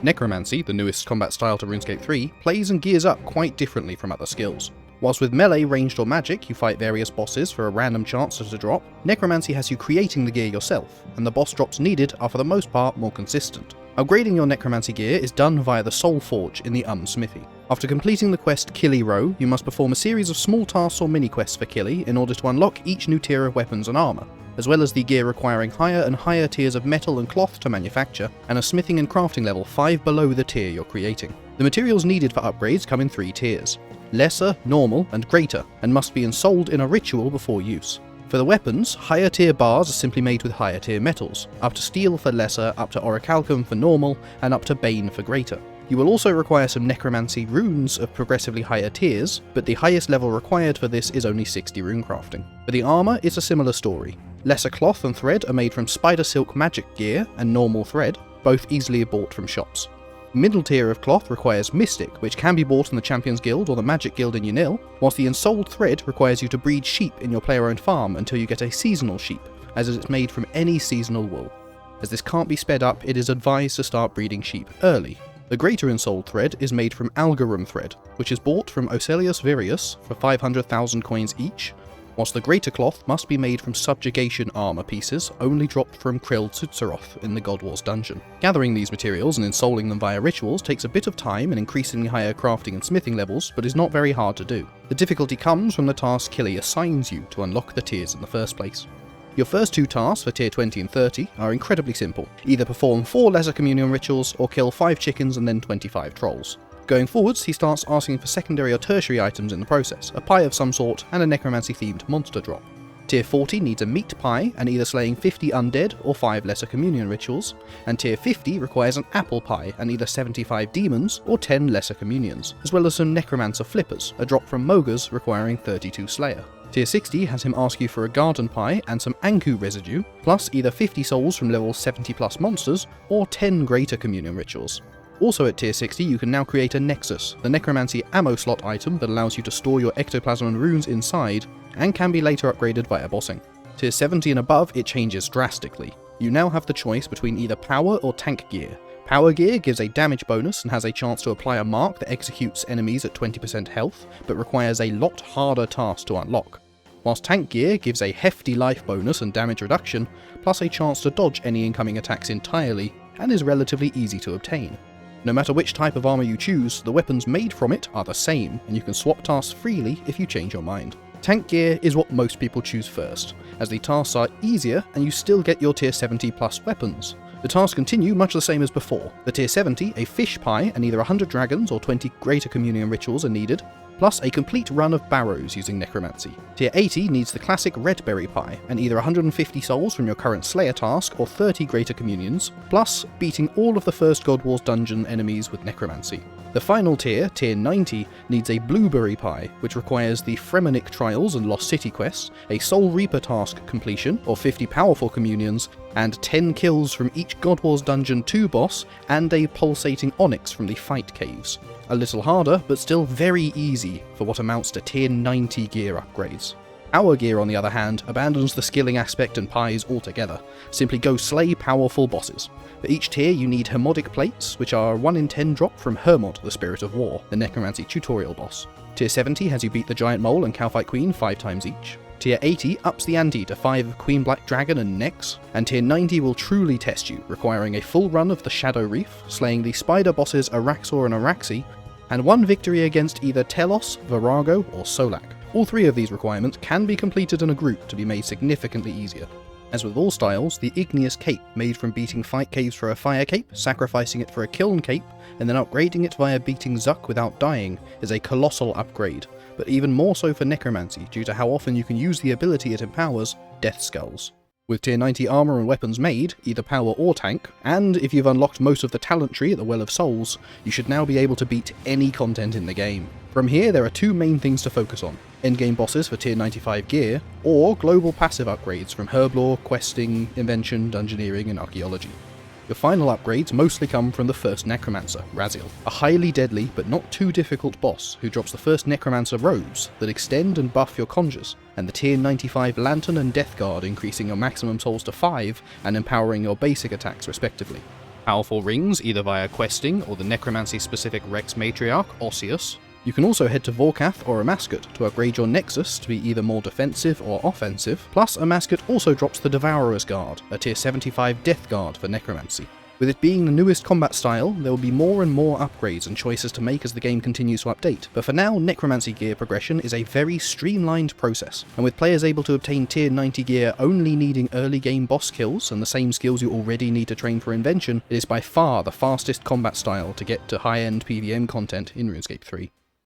Necromancy, the newest combat style to RuneScape 3, plays and gears up quite differently from other skills. Whilst with melee, ranged or magic you fight various bosses for a random chance to drop, Necromancy has you creating the gear yourself, and the boss drops needed are for the most part more consistent. Upgrading your Necromancy gear is done via the Soul Forge in the Smithy. After completing the quest Killy Row, you must perform a series of small tasks or mini-quests for Killy in order to unlock each new tier of weapons and armour, as well as the gear requiring higher and higher tiers of metal and cloth to manufacture, and a smithing and crafting level 5 below the tier you're creating. The materials needed for upgrades come in 3 tiers: lesser, normal, and greater, and must be ensouled in a ritual before use. For the weapons, higher tier bars are simply made with higher tier metals, up to steel for lesser, up to orichalcum for normal, and up to bane for greater. You will also require some necromancy runes of progressively higher tiers, but the highest level required for this is only 60 rune crafting. For the armour, it's a similar story. Lesser cloth and thread are made from spider silk magic gear and normal thread, both easily bought from shops. Middle tier of cloth requires Mystic, which can be bought in the Champions Guild or the Magic Guild in Unil, whilst the ensouled thread requires you to breed sheep in your player-owned farm until you get a seasonal sheep, as it's made from any seasonal wool. As this can't be sped up, it is advised to start breeding sheep early. The greater ensouled thread is made from Algarum thread, which is bought from Ocelius Virius for 500,000 coins each, whilst the greater cloth must be made from subjugation armour pieces only dropped from Krill Tutsaroth in the God Wars dungeon. Gathering these materials and ensouling them via rituals takes a bit of time and increasingly higher crafting and smithing levels, but is not very hard to do. The difficulty comes from the task Killy assigns you to unlock the tiers in the first place. Your first 2 tasks for tier 20 and 30 are incredibly simple. Either perform 4 lesser communion rituals or kill 5 chickens and then 25 trolls. Going forwards, he starts asking for secondary or tertiary items in the process, a pie of some sort and a necromancy-themed monster drop. Tier 40 needs a meat pie and either slaying 50 undead or 5 lesser communion rituals, and tier 50 requires an apple pie and either 75 demons or 10 lesser communions, as well as some necromancer flippers, a drop from Mogers requiring 32 slayer. Tier 60 has him ask you for a garden pie and some Anku residue, plus either 50 souls from level 70 plus monsters or 10 greater communion rituals. Also at tier 60 you can now create a Nexus, the necromancy ammo slot item that allows you to store your ectoplasm and runes inside, and can be later upgraded via bossing. Tier 70 and above it changes drastically. You now have the choice between either power or tank gear. Power gear gives a damage bonus and has a chance to apply a mark that executes enemies at 20% health, but requires a lot harder task to unlock. Whilst tank gear gives a hefty life bonus and damage reduction, plus a chance to dodge any incoming attacks entirely, and is relatively easy to obtain. No matter which type of armour you choose, the weapons made from it are the same, and you can swap tasks freely if you change your mind. Tank gear is what most people choose first, as the tasks are easier and you still get your tier 70 plus weapons. The tasks continue much the same as before. For tier 70, a fish pie and either 100 dragons or 20 greater communion rituals are needed, plus a complete run of barrows using necromancy. Tier 80 needs the classic red berry pie, and either 150 souls from your current slayer task or 30 greater communions, plus beating all of the first God Wars dungeon enemies with necromancy. The final tier, tier 90, needs a blueberry pie, which requires the Fremenic trials and Lost City quests, a Soul Reaper task completion, or 50 powerful communions, and 10 kills from each God Wars Dungeon 2 boss, and a pulsating onyx from the Fight Caves. A little harder, but still very easy for what amounts to tier 90 gear upgrades. Power gear, on the other hand, abandons the skilling aspect and pies altogether. Simply go slay powerful bosses. For each tier you need Hermodic plates, which are a 1 in 10 drop from Hermod, the Spirit of War, the necromancy tutorial boss. Tier 70 has you beat the Giant Mole and Cowfight Queen 5 times each. Tier 80 ups the ante to 5 Queen Black Dragon and Nex, and Tier 90 will truly test you, requiring a full run of the Shadow Reef, slaying the spider bosses Araxor and Araxi, and 1 victory against either Telos, Virago, or Solak. All 3 of these requirements can be completed in a group to be made significantly easier. As with all styles, the Igneous Cape, made from beating Fight Caves for a Fire Cape, sacrificing it for a Kiln Cape, and then upgrading it via beating Zuck without dying, is a colossal upgrade, but even more so for Necromancy due to how often you can use the ability it empowers, Death Skulls. With tier 90 armour and weapons made, either power or tank, and if you've unlocked most of the talent tree at the Well of Souls, you should now be able to beat any content in the game. From here there are 2 main things to focus on: endgame bosses for tier 95 gear, or global passive upgrades from Herblore, questing, invention, dungeoneering and archaeology. Your final upgrades mostly come from the first Necromancer, Raziel, a highly deadly but not too difficult boss who drops the first Necromancer robes that extend and buff your conjures, and the tier 95 Lantern and Death Guard increasing your maximum souls to 5 and empowering your basic attacks respectively. powerful rings either via questing or the Necromancy-specific Rex Matriarch, Osseous. You can also head to Vorkath or Amascut to upgrade your Nexus to be either more defensive or offensive, plus Amascut also drops the Devourer's Guard, a tier 75 Death Guard for Necromancy. With it being the newest combat style, there will be more and more upgrades and choices to make as the game continues to update, but for now, Necromancy gear progression is a very streamlined process, and with players able to obtain tier 90 gear only needing early game boss kills and the same skills you already need to train for Invention, it is by far the fastest combat style to get to high-end PVM content in RuneScape 3.